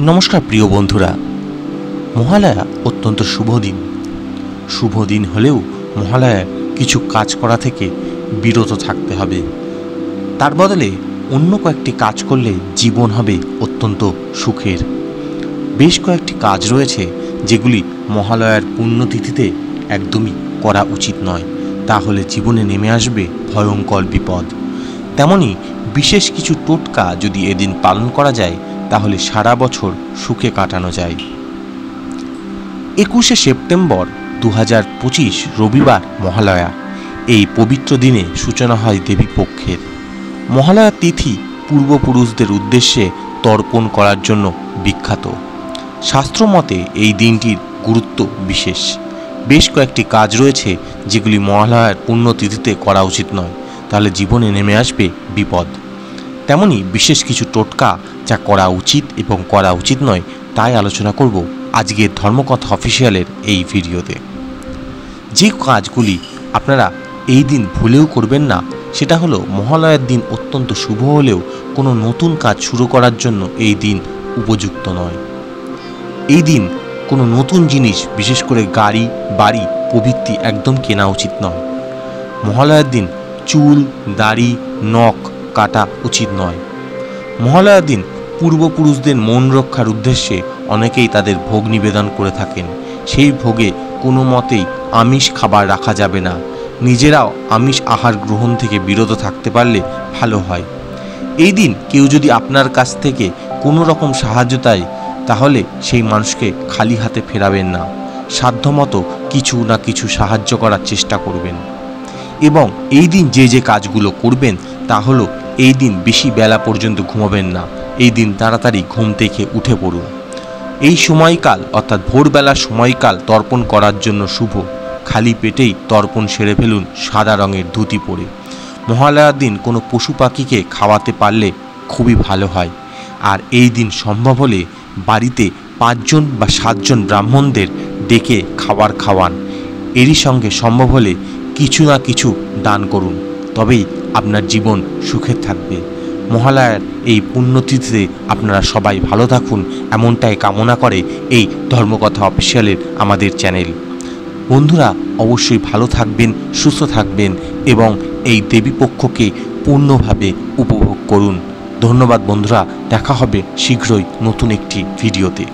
নমস্কার প্রিয় বন্ধুরা, মহালয়া অত্যন্ত শুভ দিন হলেও মহালয়ায় কিছু কাজ করা থেকে বিরত থাকতে হবে। তার বদলে অন্য কয়েকটি কাজ করলে জীবন হবে অত্যন্ত সুখের। বেশ কয়েকটি কাজ রয়েছে যেগুলি মহালয়ার পুণ্যতিথিতে একদমই করা উচিত নয়, তাহলে জীবনে নেমে আসবে ভয়ঙ্কর বিপদ। তেমনি বিশেষ কিছু টোটকা যদি এদিন পালন করা যায় তাহলে সারা বছর সুখে কাটানো যায়। 21শে সেপ্টেম্বর 2025 রবিবার মহালয়া। এই পবিত্র দিনে সূচনা হয় দেবী পক্ষের। মহালয়া তিথি পূর্বপুরুষদের উদ্দেশ্যে তর্পণ করার জন্য বিখ্যাত। শাস্ত্রমতে এই দিনটির গুরুত্ব বিশেষ। বেশ কয়েকটি কাজ রয়েছে যেগুলি মহালয়ার পুণ্যতিথিতে করা উচিত নয়, তাহলে জীবনে নেমে আসবে বিপদ। তেমনি বিশেষ কিছু টোটকা যা করা উচিত এবং করা উচিত নয় তাই আলোচনা করব আজকের ধর্মকথা অফিসিয়ালের এই ভিডিওতে। যে কাজগুলি আপনারা এই দিন ভুলেও করবেন না সেটা হলো, মহালয়ার দিন অত্যন্ত শুভ হলেও কোনো নতুন কাজ শুরু করার জন্য এই দিন উপযুক্ত নয়। এই দিন কোনো নতুন জিনিস, বিশেষ করে গাড়ি বাড়ি প্রভৃতি একদম কেনা উচিত নয়। মহালয়ার দিন চুল দাড়ি নখ কাটা উচিত নয়। মহালয়ার দিন পূর্বপুরুষদের মন রক্ষার উদ্দেশ্যে অনেকেই তাদের ভোগ নিবেদন করে থাকেন। সেই ভোগে কোনো মতেই আমিষ খাবার রাখা যাবে না। নিজেরাও আমিষ আহার গ্রহণ থেকে বিরত থাকতে পারলে ভালো হয়। এই দিন কেউ যদি আপনার কাছ থেকে কোনো রকম সাহায্য চায় তাহলে সেই মানুষকে খালি হাতে ফেরাবেন না। সাধ্যমতো কিছু না কিছু সাহায্য করার চেষ্টা করবেন। এবং এই দিন যে কাজগুলো করবেন তা হলো, এই দিন বেশি বেলা পর্যন্ত ঘুমাবেন না। এই দিন তাড়াতাড়ি ঘুম থেকে উঠে পড়ুন। এই সময়কাল অর্থাৎ ভোরবেলার সময়কাল তর্পণ করার জন্য শুভ। খালি পেটেই তর্পণ সেরে ফেলুন সাদা রঙের ধুতি পরে। মহালয়ার দিন কোনো পশু পাখিকে খাওয়াতে পারলে খুবই ভালো হয়। আর এই দিন সম্ভব হলে বাড়িতে 5 জন বা 7 জন ব্রাহ্মণদের ডেকে খাবার খাওয়ান। এরই সঙ্গে সম্ভব হলে কিছু না কিছু দান করুন, তবেই আপনার জীবন সুখে থাকবে। মহালয়ার এই পুণ্যতিথিতে আপনারা সবাই ভালো থাকুন, এমনটাই কামনা করে এই ধর্মকথা অফিসিয়ালের আমাদের চ্যানেল। বন্ধুরা অবশ্যই ভালো থাকবেন, সুস্থ থাকবেন এবং এই দেবীপক্ষকে পূর্ণভাবে উপভোগ করুন। ধন্যবাদ বন্ধুরা, দেখা হবে শীঘ্রই নতুন একটি ভিডিওতে।